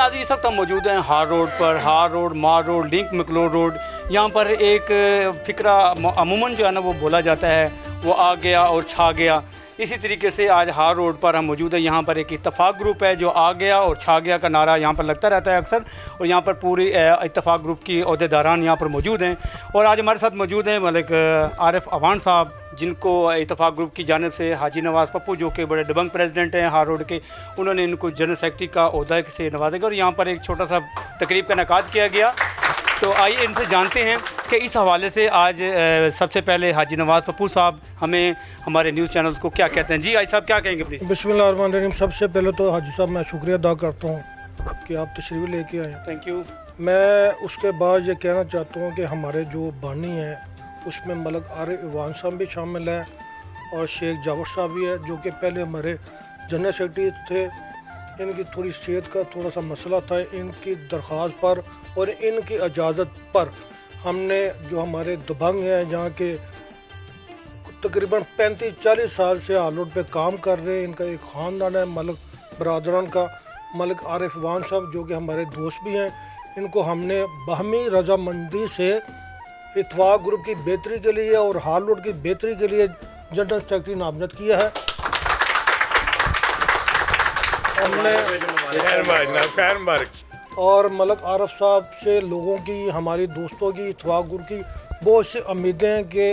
नाज़रीन, इस वक्त हम मौजूद हैं हार रोड पर। हार रोड, मार रोड, लिंक मैक्लोड रोड। यहाँ पर एक फ़िक्रा अमूमन जो है ना वो बोला जाता है, वो आ गया और छा गया। इसी तरीके से आज हार रोड पर हम मौजूद हैं। यहाँ पर एक इत्तफ़ाक़ ग्रुप है जो आ गया और छा गया का नारा यहाँ पर लगता रहता है अक्सर, और यहाँ पर पूरी इत्तफ़ाक़ ग्रुप की अहदेदारान यहाँ पर मौजूद हैं। और आज हमारे साथ मौजूद हैं मलिक आरिफ अवान साहब, जिनको इत्तफ़ाक़ ग्रुप की जानिब से हाजी नवाज़ पप्पू, जो कि बड़े दबंग प्रेसिडेंट हैं हार रोड के, उन्होंने इनको जनरल सेक्रेटरी का ओहदा से नवाजेगा। और यहाँ पर एक छोटा सा तकरीब का इनेकाद किया गया। तो आइए इनसे जानते हैं कि इस हवाले से आज सबसे पहले हाजी नवाज़ पप्पू साहब हमें हमारे न्यूज़ चैनल्स को क्या कहते हैं। जी हाजी साहब, क्या कहेंगे प्लीज़। बिस्मिल्लाहिर्रहमानिर्रहीम। सबसे पहले तो हाजी साहब मैं शुक्रिया अदा करता हूँ कि आप तशरीफ़ लेके आए। Thank you. मैं उसके बाद ये कहना चाहता हूँ कि हमारे जो बानी हैं उसमें मलिक आरिफ अवान साहब भी शामिल है और शेख जावर साहब भी है, जो कि पहले हमारे जनरल सेक्रेटरी थे। इनकी थोड़ी सेहत का थोड़ा सा मसला था। इनकी दरख्वास्त पर और इनकी इजाज़त पर हमने जो हमारे दबंग हैं जहाँ के तकरीबन 35-40 साल से हार रोड पे काम कर रहे हैं, इनका एक ख़ानदान है मलिक बरदरान का, मलिक आरिफ अवान साहब जो कि हमारे दोस्त भी हैं, इनको हमने बाहमी रजामंदी से इत्तफ़ाक़ ग्रुप की बेहतरी के लिए और हार रोड की बेहतरी के लिए जनरल सेक्रेटरी नामजद किया है। हमने और मलिक आरिफ साहब से लोगों की, हमारी दोस्तों की, इत्तफ़ाक़ ग्रुप की बहुत सी उम्मीदें हैं कि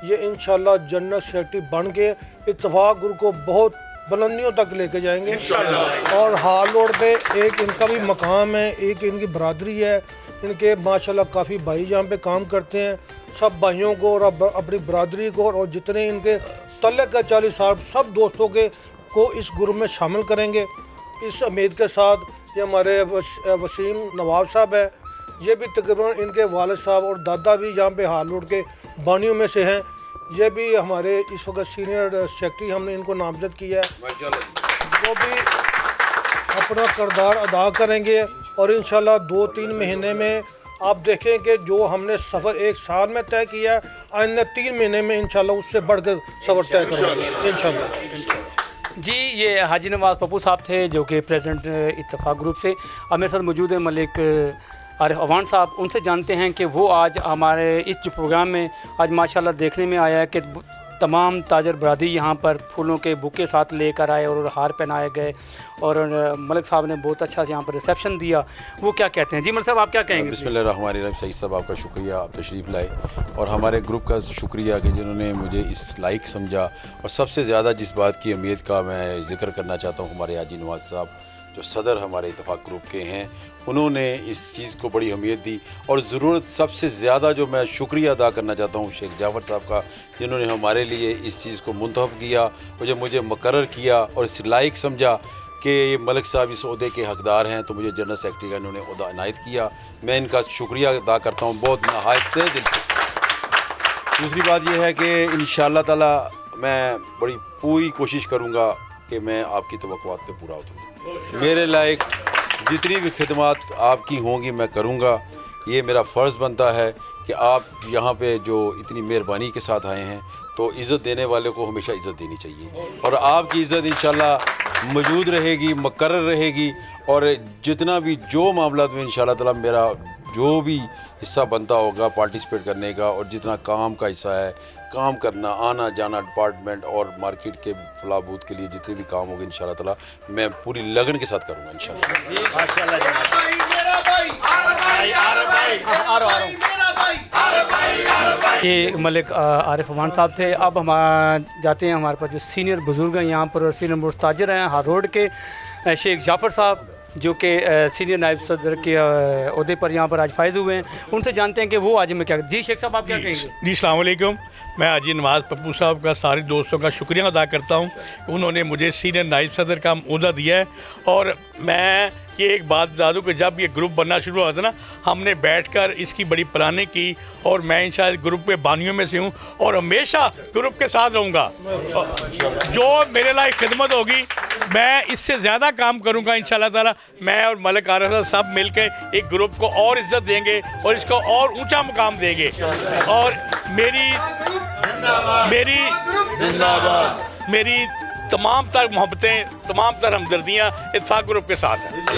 ये इंशाल्लाह जनरल सेक्रेटरी बन के इत्तफ़ाक़ ग्रुप को बहुत बुलंदियों तक लेके जाएंगे। और हार रोड पे एक इनका भी मकाम है, एक इनकी बरादरी है। इनके माशाल्लाह काफ़ी भाई जहाँ पे काम करते हैं। सब भाइयों को और अपनी बरादरी को और जितने इनके तल्लक का 40 साल सब दोस्तों के को इस ग्रुप में शामिल करेंगे। इस उम्मीद के साथ ये हमारे वसीम नवाब साहब है, ये भी तकरीबन इनके वालिद साहब और दादा भी यहाँ पे हार रोड के बानियों में से हैं। ये भी हमारे इस वक्त सीनियर सेक्रेटरी हमने इनको नामजद किया है। वो भी अपना किरदार अदा करेंगे और इंशाल्लाह 2-3 महीने में आप देखें कि जो हमने सफ़र एक साल में तय किया है, आइंदा 3 महीने में इंशाल्लाह उससे बढ़कर सफ़र तय करेंगे इंशाल्लाह। जी, ये हाजी नवाज़ पप्पू साहब थे जो कि प्रेसिडेंट इत्तफ़ाक़ ग्रुप से। अब मेरे साथ मौजूद है मलिक आरिफ अवान साहब। उनसे जानते हैं कि वो आज हमारे इस जो प्रोग्राम में आज माशाल्लाह देखने में आया है कि तमाम ताजर बरादरी यहाँ पर फूलों के बुके साथ लेकर आए और हार पहनाए गए, और मलिक साहब ने बहुत अच्छा यहाँ पर रिसेप्शन दिया। वो क्या कहते हैं। जी मलिक साहब, आप क्या कहेंगे। बिस्मिल्लाहिर्रहमानिर्रहीम। सही साहब, आपका शुक्रिया, आप तशरीफ़ लाए, और हमारे ग्रुप का शुक्रिया कि जिन्होंने मुझे इस लायक समझा। और सबसे ज़्यादा जिस बात की उम्मीद का मैं ज़िक्र करना चाहता हूँ, हमारे हाजी नवाज़ साहब जो सदर हमारे इत्तफ़ाक़ ग्रुप के हैं, उन्होंने इस चीज़ को बड़ी अहमियत दी। और ज़रूरत सबसे ज़्यादा जो मैं शुक्रिया अदा करना चाहता हूँ शेख जावर साहब का, जिन्होंने हमारे लिए इस चीज़ को मुंतखब किया और जब मुझे मुकर्रर किया और इस लायक समझा कि ये मलिक साहब इस ओहदे के हकदार हैं, तो मुझे जनरल सेक्रेटरी का इन्होंने ओहदा इनायत किया। मैं इनका शुक्रिया अदा करता हूँ बहुत नहायत दिल से। दूसरी बात यह है कि इंशाअल्लाह ताला मैं बड़ी पूरी कोशिश करूँगा कि मैं आपकी तवक्कुआत पे पूरा उतरूँ। मेरे लायक जितनी भी खिदमत आपकी होंगी मैं करूँगा। ये मेरा फ़र्ज़ बनता है कि आप यहाँ पे जो इतनी मेहरबानी के साथ आए हैं, तो इज़्ज़त देने वाले को हमेशा इज़्ज़त देनी चाहिए, और आपकी इज़्ज़त इंशाल्लाह मौजूद रहेगी, मुकर्रर रहेगी। और जितना भी जो मामला में इंशाल्लाह ताला मेरा जो भी हिस्सा बनता होगा पार्टिसिपेट करने का, और जितना काम का हिस्सा है, काम करना, आना जाना डिपार्टमेंट और मार्केट के फलाबूत के लिए जितने भी काम होंगे इंशाल्लाह ताला मैं पूरी लगन के साथ करूँगा इंशाल्लाह। ये मलिक आरिफ अवान साहब थे। अब हम जाते हैं हमारे पास जो सीनियर बुज़ुर्ग हैं यहाँ पर, सीनियर मुस्ताजिर हैं हार रोड के, शेख जाफ़र साहब जो कि सीनियर नायब सदर के ओहदे पर यहाँ पर आज फायज़ हुए हैं। उनसे जानते हैं कि वो आज में क्या। जी शेख साहब, आप क्या कहेंगे। जी अस्सलाम वालेकुम। मैं हाजी नवाज़ पप्पू साहब का सारे दोस्तों का शुक्रिया अदा करता हूँ। उन्होंने मुझे सीनियर नायब सदर का ओहदा दिया है। और मैं ये एक बात बता दूँ कि जब ये ग्रुप बनना शुरू हुआ था ना, हमने बैठकर इसकी बड़ी प्लानिंग की, और मैं शायद ग्रुप के बानियों में से हूँ और हमेशा ग्रुप के साथ रहूँगा। जो मेरे लायक खिदमत होगी मैं इससे ज़्यादा काम करूँगा इंशाल्लाह ताला। मैं और मलिक आरिफ साहब मिलकर एक ग्रुप को और इज़्ज़त देंगे और इसको और ऊंचा मुकाम देंगे। और मेरी तमाम तर मोहब्बतें, तमाम तर हमदर्दियाँ इत्तफ़ाक़ ग्रुप के साथ हैं।